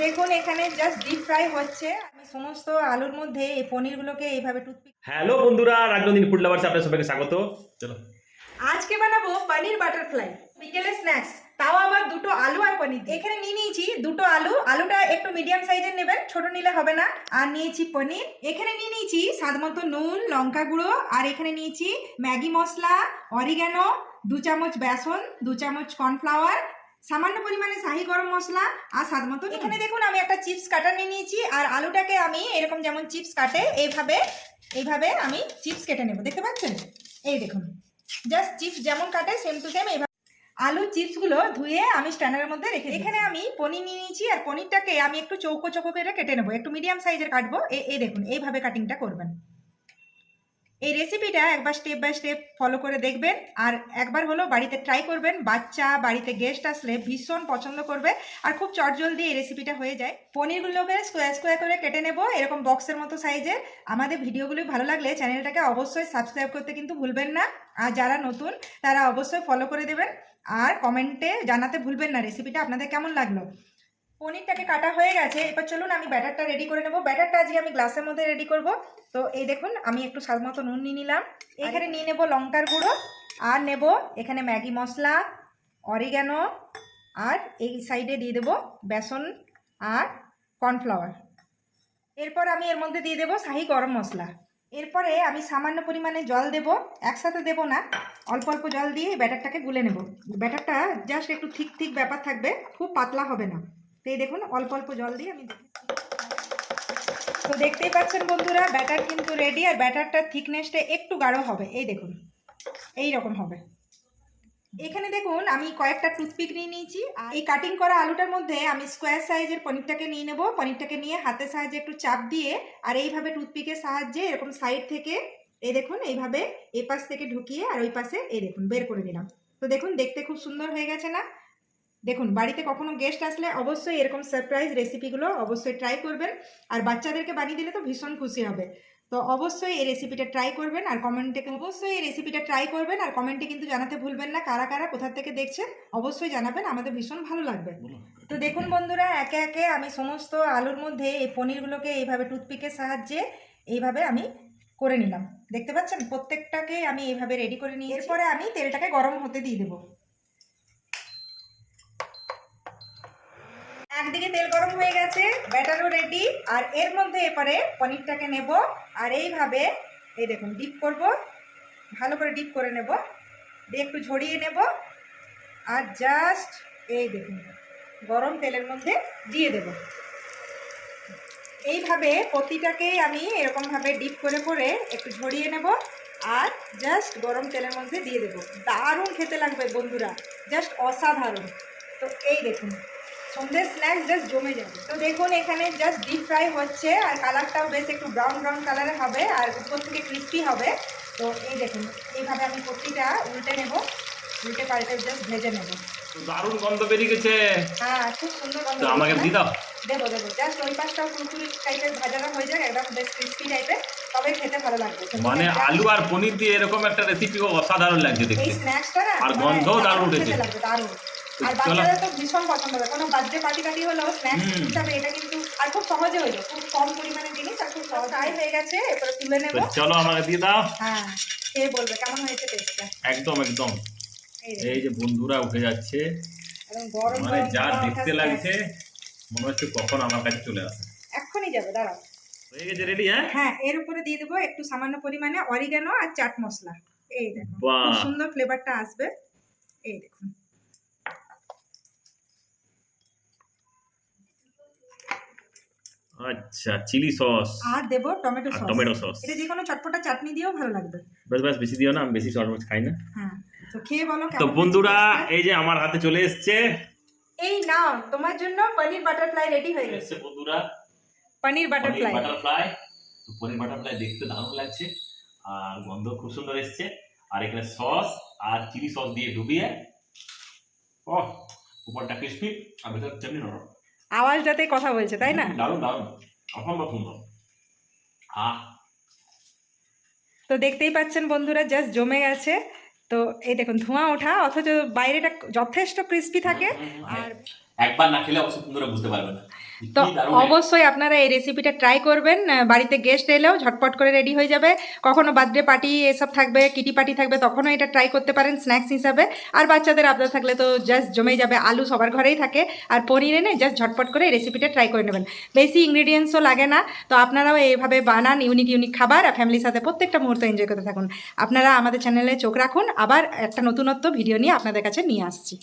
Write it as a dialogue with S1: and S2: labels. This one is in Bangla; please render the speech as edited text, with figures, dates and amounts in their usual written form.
S1: দেখুন এখানে জাস্ট ডিপ ফ্রাই হচ্ছে। আমি সমস্ত আলুর মধ্যে এই পনিরগুলোকে এইভাবে টুথপিক।
S2: হ্যালো বন্ধুরা, রাগনন্দিনী ফুড লাভার্সে আপনাদের সবাইকে স্বাগত। চলো
S1: আজকে বানাবো পনির বাটারফ্লাই বিকেলের স্ন্যাক্স, তাও আবার দুটো আলু আর পনির। এখানে নিয়ে নিয়েছি দুটো আলু, আলুটা একটু মিডিয়াম সাইজের নেবেন, ছোট নিলে হবে না। আর নিয়েছি পনির, এখানে নিয়ে নিয়েছি স্বাদ মতো নুন, লঙ্কা গুঁড়ো, আর এখানে নিয়েছি ম্যাগি মশলা, অরিগ্যানো, 2 চামচ বেসন, 2 চামচ কর্নফ্লাওয়ার, সামান্য পরিমাণে শাহি গরম মশলা আর স্বাদ মতো। এখানে দেখুন আমি একটা চিপস কাটার নিয়ে নিয়েছি, আর আলুটাকে আমি এরকম যেমন চিপস কাটে এইভাবে আমি চিপস কেটে নেব। দেখতে পাচ্ছেন? এই দেখুন, জাস্ট চিপস যেমন কাটে সেম টু সেম এইভাবে আলু চিপসগুলো ধুয়ে আমি স্ট্যান্ডারের মধ্যে রেখে। এখানে আমি পনির নিয়ে নিয়েছি, আর পনিরটাকে আমি একটু চৌকো চৌকো করে কেটে নেবো, একটু মিডিয়াম সাইজের কাটবো। এই দেখুন এইভাবে কাটিংটা করবেন। এই রেসিপিটা একবার স্টেপ বাই স্টেপ ফলো করে দেখবেন, আর একবার হলো বাড়িতে ট্রাই করবেন। বাচ্চা বাড়িতে গেস্ট আসলে ভীষণ পছন্দ করবে, আর খুব চটজলদি এই রেসিপিটা হয়ে যায়। পনিরগুলোকে স্কোয়ার স্কোয়ার করে কেটে নেব এরকম বক্সের মতো সাইজে। আমাদের ভিডিওগুলো ভালো লাগলে চ্যানেলটাকে অবশ্যই সাবস্ক্রাইব করতে কিন্তু ভুলবেন না, আর যারা নতুন তারা অবশ্যই ফলো করে দেবেন, আর কমেন্টে জানাতে ভুলবেন না রেসিপিটা আপনাদের কেমন লাগলো। পনিরটাকে কাটা হয়ে গেছে, এবার চলুন আমি ব্যাটারটা রেডি করে নেব। ব্যাটারটা আজকে আমি গ্লাসের মধ্যে রেডি করব। তো এই দেখুন আমি একটু স্বাদ মতো নুন নিয়ে নিলাম, এখানে নিয়ে নেব লঙ্কার গুঁড়ো, আর নেব এখানে ম্যাগি মশলা, অরিগ্যানো, আর এই সাইডে দিয়ে দেব বেসন আর কর্নফ্লাওয়ার। এরপর আমি এর মধ্যে দিয়ে দেব শাহি গরম মশলা। এরপরে আমি সামান্য পরিমাণে জল দেব, একসাথে দেব না, অল্প অল্প জল দিয়ে ব্যাটারটাকে গুলে নেব। ব্যাটারটা জাস্ট একটু ঠিক ঠিক ব্যাপার থাকবে, খুব পাতলা হবে না। তো এই দেখুন অল্প অল্প জল দিয়ে আমি তো দেখতেই পাচ্ছেন বন্ধুরা, ব্যাটার কিন্তু রেডি, আর ব্যাটারটার থিকনেসটা একটু গাঢ় হবে। এই দেখুন এই রকম হবে। এখানে দেখুন আমি কয়েকটা টুথপিক নিয়ে নিয়েছি, আর এই কাটিং করা আলুটার মধ্যে আমি স্কোয়ার সাইজের পনিরটাকে নিয়ে নেব। পনিরটাকে নিয়ে হাতের সাহায্যে একটু চাপ দিয়ে, আর এইভাবে টুথপিকের সাহায্যে এরকম সাইড থেকে এই দেখুন এইভাবে এই পাশ থেকে ঢুকিয়ে আর ওই পাশে এই দেখুন বের করে নিলাম। তো দেখুন দেখতে খুব সুন্দর হয়ে গেছে না? দেখুন বাড়িতে কখনো গেস্ট আসলে অবশ্যই এরকম সারপ্রাইজ রেসিপিগুলো অবশ্যই ট্রাই করবেন, আর বাচ্চাদেরকে বানিয়ে দিলে তো ভীষণ খুশি হবে। তো অবশ্যই এই রেসিপিটা ট্রাই করবেন, আর কমেন্টে কিন্তু জানাতে ভুলবেন না কারা কারা কোথা থেকে দেখছেন, অবশ্যই জানাবেন, আমাদের ভীষণ ভালো লাগবে। তো দেখুন বন্ধুরা, একে একে আমি সমস্ত আলুর মধ্যে এই পনিরগুলোকে এইভাবে টুথপিকের সাহায্যে এইভাবে আমি করে নিলাম। দেখতে পাচ্ছেন প্রত্যেকটাকে আমি এইভাবে রেডি করে নিয়ে, এরপরে আমি তেলটাকে গরম হতে দিয়ে দেবো। একদিকে তেল গরম হয়ে গেছে, ব্যাটারও রেডি, আর এর মধ্যে এবারে পনিরটাকে নেব, আর এইভাবে এই দেখুন ডিপ করব, ভালো করে ডিপ করে নেব, দিয়ে একটু ঝরিয়ে নেব, আর জাস্ট এই দেখুন গরম তেলের মধ্যে দিয়ে দেব। এইভাবে প্রতিটাকেই আমি এরকমভাবে ডিপ করে করে একটু ঝরিয়ে নেব, আর জাস্ট গরম তেলের মধ্যে দিয়ে দেবো। দারুণ খেতে লাগবে বন্ধুরা, জাস্ট অসাধারণ। তো এই দেখুন সন্ধ্যের স্ন্যাক্স জাস্ট জমে যাবে। তো দেখুন এখানে জাস্ট ডিপ ফ্রাই হচ্ছে, আর কালারটাও বেশ একটু ব্রাউন ব্রাউন কালারের হবে, আর উপর থেকে ক্রিস্পি হবে। তো এই দেখুন এইভাবে আমি প্রতিটা উল্টে নেব, উল্টে পাল্টে জাস্ট ভেজে নেব।
S2: দারুণ গন্ধ বেরিয়ে গেছে।
S1: হ্যাঁ খুব সুন্দর গন্ধ।
S2: আমাকে দিয়ে দাও।
S1: দেবো জাস্ট ওই পাশটাও কুরকুরি টাইপের ভাজানো হয়ে যায়, একদম বেশ ক্রিস্পি টাইপের, তবে খেতে ভালো লাগবে।
S2: মানে আলু আর পনির দিয়ে এরকম একটা রেসিপি অসাধারণ লাগছে দেখতে,
S1: এই স্ন্যাক্সটা না
S2: আর গন্ধও দারুণ উঠেছে।
S1: দারুণ, আর বাচ্চাদের তো ভীষণ পছন্দ হবে। কোনো বার্থডে পার্টি টাটি হলেও স্ন্যাক্স হিসাবে এটা কিন্তু, আর খুব সহজে হয়ে যায়, খুব কম পরিমাণে জিনিস, আর খুব সহজ হয়ে গেছে। এরপরে তুলে নেব।
S2: চলো আমাকে দিয়ে দাও।
S1: হ্যাঁ খেয়ে বলবে কেমন হয়েছে টেস্টটা।
S2: একদম একদম। এই যে বন্ধুরা উঠে যাচ্ছে,
S1: একদম গরম
S2: মানে যা
S1: গরম
S2: দেখতে লাগছে মনে হচ্ছে কখন আমার কাছে চলে আসে।
S1: এক্ষুনি যাবে, দাঁড়াও।
S2: হয়ে গেছে রেডি?
S1: হ্যাঁ এর উপরে দিয়ে দেবো একটু সামান্য পরিমাণে অরিগ্যানো আর চাট মশলা। এই দেখুন
S2: বাহ,
S1: খুব সুন্দর ফ্লেভারটা আসবে। এই দেখুন
S2: আচ্ছা চিলি সস
S1: আর দেবো টমেটো
S2: আর
S1: সস।
S2: Tomato sauce.
S1: এটা যে কোনো চটপটা চাটনি দিয়েও ভালো লাগবে।
S2: বেশ বেশ বেশি দিও না, আমি বেশি সস খাই না।
S1: হ্যাঁ তো খেয়ে বলো
S2: তো
S1: কেমন
S2: বন্ধুরা
S1: হয়েছে।
S2: এই যে আমার হাতে চলে এসছে,
S1: এই নাও তোমার জন্য পনির বাটারফ্লাই রেডি হয়ে গেছে।
S2: বন্ধুরা
S1: পনির বাটারফ্লাই।
S2: বাটারফ্লাই। তো পনির বাটারফ্লাই দেখতে দারুণ লাগছে, আর গন্ধ খুব সুন্দর এসছে, আর এখানে সস আর চিলি সস দিয়ে ডুবিয়ে, ওহ উপরটা ক্রিসপি আর ভেতর তেমনি নরম।
S1: আওয়াজটাতে কথা বলছে তাই না?
S2: দারুণ দারুণ, অসম্ভব সুন্দর।
S1: তো দেখতেই পাচ্ছেন বন্ধুরা জাস্ট জমে গেছে। তো এই দেখুন ধোঁয়া ওঠা, অথচ বাইরেটা যথেষ্ট ক্রিস্পি থাকে। আর
S2: একবার না খেলে অবশ্য বন্ধুরা বুঝতে পারবে না।
S1: তো
S2: কি দারুণ
S1: অবশ্যই আপনারা এই রেসিপিটা ট্রাই করবেন। বাড়িতে গেস্ট এলেও ঝটপট করে রেডি হয়ে যাবে। কখনো বার্থডে পার্টি এসব থাকবে, কিটি পার্টি থাকবে, তখনও এটা ট্রাই করতে পারেন স্ন্যাক্স হিসাবে। আর বাচ্চাদের আবদার থাকলে তো জাস্ট জমেই যাবে। আলু সবার ঘরেই থাকে, আর পনির এনে জাস্ট ঝটপট করে এই রেসিপিটা ট্রাই করে নেবেন। বেশি ইনগ্রিডিয়েন্টসও লাগে না। তো আপনারাও এইভাবে বানান, ইউনিক ইউনিক খাবার, আর ফ্যামিলির সাথে প্রত্যেকটা মুহূর্ত এনজয় করতে থাকুন। আপনারা আমাদের চ্যানেলে চোখ রাখুন, আবার একটা নতুনত্ব ভিডিও নিয়ে আপনাদের কাছে নিয়ে আসছি।